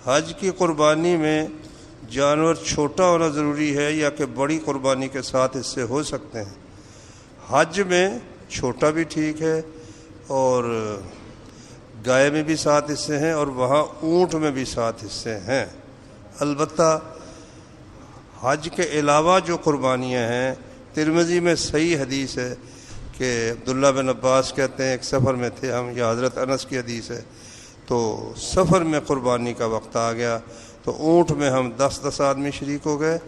حج کی قربانی میں جانور چھوٹا ہونا ضروری ہے یا کہ بڑی قربانی کے ساتھ اس سے ہو سکتے ہیں؟ حج میں چھوٹا بھی ٹھیک ہے اور گائے میں بھی 7 حصے ہیں اور وہاں اونٹ میں بھی 7 حصے ہیں۔ البتہ حج کے علاوہ جو قربانیاں ہیں، ترمذی میں صحیح حدیث ہے کہ عبداللہ بن عباس کہتے ہیں ایک سفر میں تھے ہم، یا حضرت انس کی حدیث ہے، تو سفر میں قربانی کا وقت آ گیا تو اونٹ میں ہم 10 آدمی شریک ہو گئے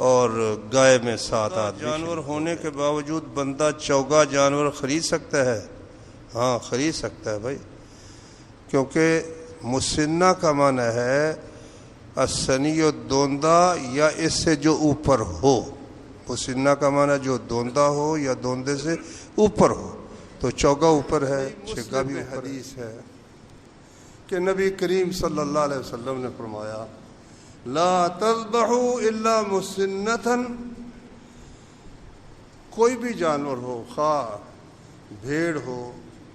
اور گائے میں 7 آدمی۔ جانور ہونے کے باوجود بندہ چوگا جانور خرید سکتا ہے؟ ہاں خرید سکتا ہے بھائی، کیونکہ مسنہ کا معنی ہے السنی و دوندہ یا اس سے جو اوپر ہو۔ مسنہ کا معنی جو دوندہ ہو یا دوندے سے اوپر ہو، تو چوگا اوپر ہے، چھگا بھی حدیث ہے کہ نبی کریم صلی اللہ علیہ وسلم نے فرمایا لا تذبحوا الا مسنۃ، کوئی بھی جانور ہو، خواہ بھیڑ ہو،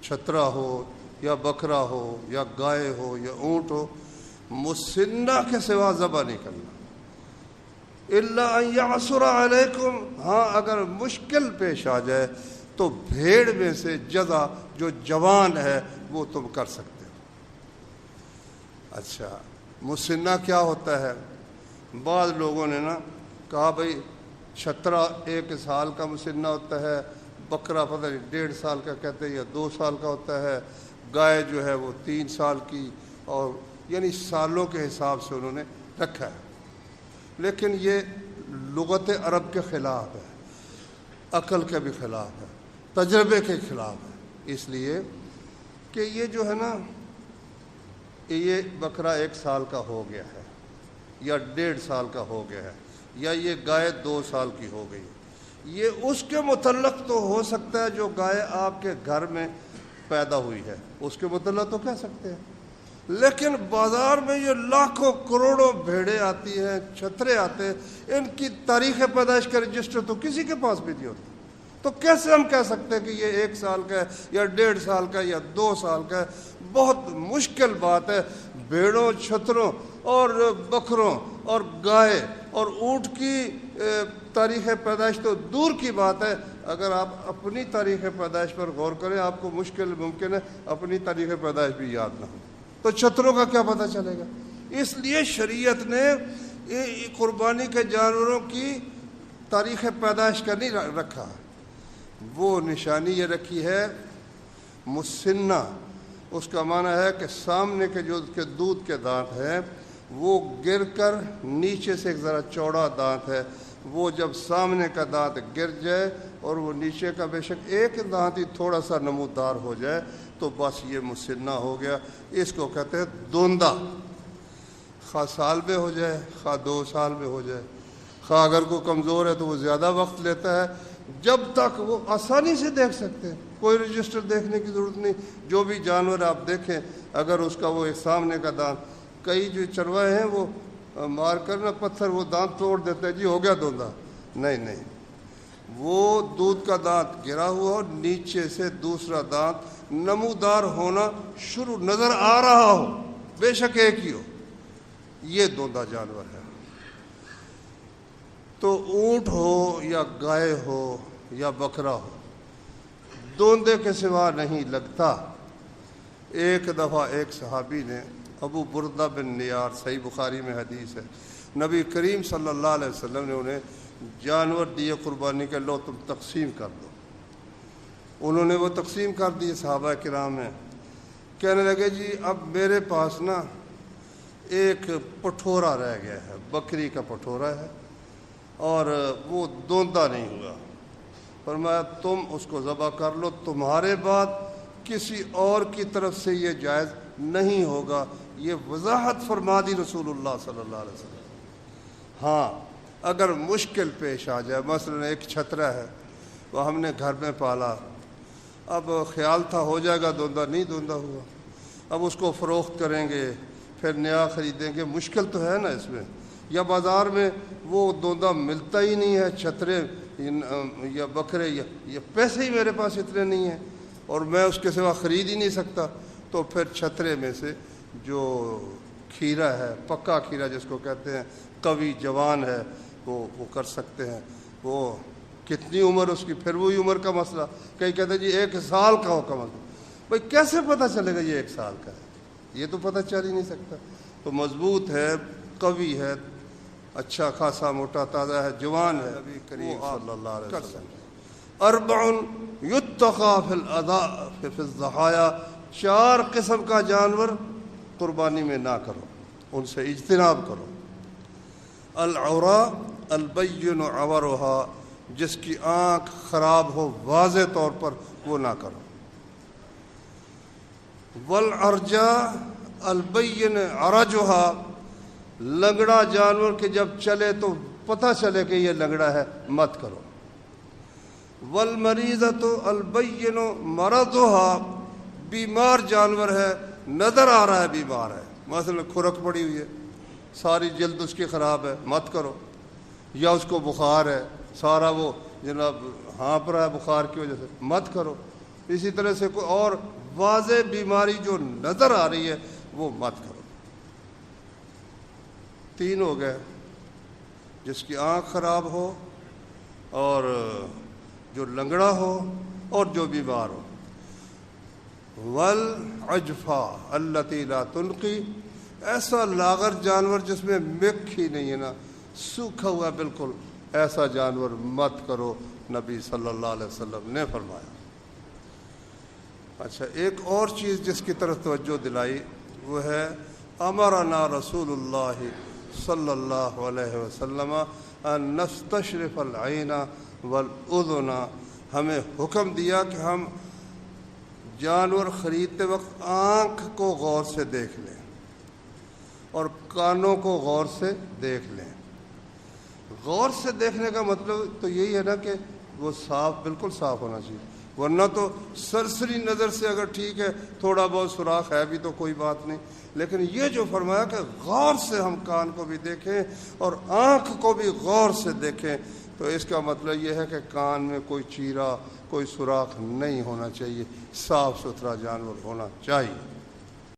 چھترا ہو یا بکرا ہو یا گائے ہو یا اونٹ ہو، مسنہ کے سوا ذبح نہیں کرنا۔ الا ان یعثر علیکم، ہاں اگر مشکل پیش آ جائے تو بھیڑ میں سے جزع جو جوان ہے وہ تم کر سکتے ہو۔ اچھا مسنہ کیا ہوتا ہے؟ بعض لوگوں نے کہا بھائی چھترا 1 سال کا مسنہ ہوتا ہے، بکرا پتہ نہیں 1.5 سال کا کہتے ہیں یا 2 سال کا ہوتا ہے، گائے جو ہے وہ 3 سال کی، اور یعنی سالوں کے حساب سے انہوں نے رکھا ہے۔ لیکن یہ لغت عرب کے خلاف ہے، عقل کے بھی خلاف ہے، تجربے کے خلاف ہے، اس لیے کہ یہ جو ہے یہ بکرا 1 سال کا ہو گیا ہے یا 1.5 سال کا ہو گیا ہے یا یہ گائے 2 سال کی ہو گئی، یہ اس کے متعلق تو ہو سکتا ہے جو گائے آپ کے گھر میں پیدا ہوئی ہے، اس کے متعلق تو کہہ سکتے ہیں۔ لیکن بازار میں یہ لاکھوں کروڑوں بھیڑیں آتی ہیں، چھترے آتے ہیں، ان کی تاریخ پیدائش کا رجسٹر تو کسی کے پاس بھی نہیں ہوتا، تو کیسے ہم کہہ سکتے ہیں کہ یہ 1 سال کا ہے یا 1.5 سال کا یا 2 سال کا ہے؟ بہت مشکل بات ہے۔ بھیڑوں، چھتروں اور بکروں اور گائے اور اونٹ کی تاریخ پیدائش تو دور کی بات ہے، اگر آپ اپنی تاریخ پیدائش پر غور کریں آپ کو مشکل ممکن ہے اپنی تاریخ پیدائش بھی یاد نہ ہو، تو چھتروں کا کیا پتہ چلے گا؟ اس لیے شریعت نے قربانی کے جانوروں کی تاریخ پیدائش کا نہیں رکھا، وہ نشانی یہ رکھی ہے مسنہ، اس کا معنی ہے کہ سامنے کے جو اس کے دودھ کے دانت ہیں وہ گر کر نیچے سے ایک ذرا چوڑا دانت ہے، وہ جب سامنے کا دانت گر جائے اور وہ نیچے کا بے شک ایک دانت ہی تھوڑا سا نمودار ہو جائے تو بس یہ مسنہ ہو گیا۔ اس کو کہتے ہیں دوندہ، خواہ سال میں ہو جائے خواہ 2 سال میں ہو جائے، خواہ اگر کوئی کمزور ہے تو وہ زیادہ وقت لیتا ہے، جب تک وہ آسانی سے دیکھ سکتے ہیں، کوئی رجسٹر دیکھنے کی ضرورت نہیں۔ جو بھی جانور آپ دیکھیں اگر اس کا وہ ایک سامنے کا دانت، کئی جو چروائے ہیں وہ مار کر پتھر وہ دانت توڑ دیتے ہیں، جی ہو گیا دوندہ، نہیں، وہ دودھ کا دانت گرا ہوا اور نیچے سے دوسرا دانت نمودار ہونا شروع نظر آ رہا ہو، بے شک ایک ہی ہو، یہ دوندہ جانور ہے۔ تو اونٹ ہو یا گائے ہو یا بکرا ہو، دوندے کے سوا نہیں لگتا۔ ایک دفعہ ایک صحابی نے، ابو بردہ بن نیار، صحیح بخاری میں حدیث ہے، نبی کریم صلی اللہ علیہ وسلم نے انہیں جانور دیے قربانی کے، لو تم تقسیم کر دو۔ انہوں نے وہ تقسیم کر دیے صحابہ کرام میں، کہنے لگے جی اب میرے پاس ایک پٹھورا رہ گیا ہے، بکری کا پٹھورا ہے اور وہ دوندہ نہیں ہوا، فرمایا تم اس کو ذبح کر لو، تمہارے بعد کسی اور کی طرف سے یہ جائز نہیں ہوگا۔ یہ وضاحت فرما دی رسول اللہ صلی اللہ علیہ وسلم۔ ہاں اگر مشکل پیش آ جائے، مثلا ایک چھترا ہے وہ ہم نے گھر میں پالا، اب خیال تھا ہو جائے گا دوندہ، نہیں دوندہ ہوا، اب اس کو فروخت کریں گے پھر نیا خریدیں گے، مشکل تو ہے نا اس میں، یا بازار میں وہ دوندہ ملتا ہی نہیں ہے، چھترے یا بکرے یا پیسے ہی میرے پاس اتنے نہیں ہیں اور میں اس کے سوا خرید ہی نہیں سکتا، تو پھر چھترے میں سے جو کھیرا ہے، پکا کھیرا جس کو کہتے ہیں، قوی جوان ہے، وہ کر سکتے ہیں۔ وہ کتنی عمر اس کی، پھر وہی عمر کا مسئلہ، کئی کہتے ہیں جی 1 سال کا ہو کم از کم۔ بھائی کیسے پتہ چلے گا یہ 1 سال کا ہے؟ یہ تو پتہ چل ہی نہیں سکتا۔ تو مضبوط ہے، قوی ہے، اچھا خاصا موٹا تازہ ہے، جوان ہے، نبی کریم صلی اللہ علیہ وسلم۔ 4 یتقی فی الضحایا، 4 قسم کا جانور قربانی میں نہ کرو، ان سے اجتناب کرو۔ العوراء البین عورها، جس کی آنکھ خراب ہو واضح طور پر، وہ نہ کرو۔ والعرجاء البین عرجها، لنگڑا جانور کہ جب چلے تو پتہ چلے کہ یہ لنگڑا ہے، مت کرو۔ والمریضۃ البین مرضها، بیمار جانور ہے، نظر آ رہا ہے بیمار ہے، مثلا کھرک پڑی ہوئی ہے، ساری جلد اس کی خراب ہے، مت کرو۔ یا اس کو بخار ہے، سارا وہ جناب ہانپ رہا ہے بخار کی وجہ سے، مت کرو۔ اسی طرح سے کوئی اور واضح بیماری جو نظر آ رہی ہے وہ مت کرو۔ 3 ہو گئے، جس کی آنکھ خراب ہو، اور جو لنگڑا ہو، اور جو بیمار ہو۔ والعجفا التي لا تنقی، ایسا لاغر جانور جس میں مکھ ہی نہیں ہے نا، سوکھا ہوا بالکل، ایسا جانور مت کرو، نبی صلی اللہ علیہ وسلم نے فرمایا۔ اچھا، ایک اور چیز جس کی طرف توجہ دلائی وہ ہے، امرنا رسول اللہ صلی اللہ علیہ وسلم ان نستشرف العین والاذن، ہمیں حکم دیا کہ ہم جانور خریدتے وقت آنکھ کو غور سے دیکھ لیں اور کانوں کو غور سے دیکھ لیں۔ غور سے دیکھنے کا مطلب تو یہی ہے نا کہ وہ صاف، بالکل صاف ہونا چاہیے، ورنہ تو سرسری نظر سے اگر ٹھیک ہے، تھوڑا بہت سوراخ ہے بھی تو کوئی بات نہیں، لیکن یہ جو فرمایا کہ غور سے ہم کان کو بھی دیکھیں اور آنکھ کو بھی غور سے دیکھیں، تو اس کا مطلب یہ ہے کہ کان میں کوئی چیرا، کوئی سوراخ نہیں ہونا چاہیے، صاف ستھرا جانور ہونا چاہیے۔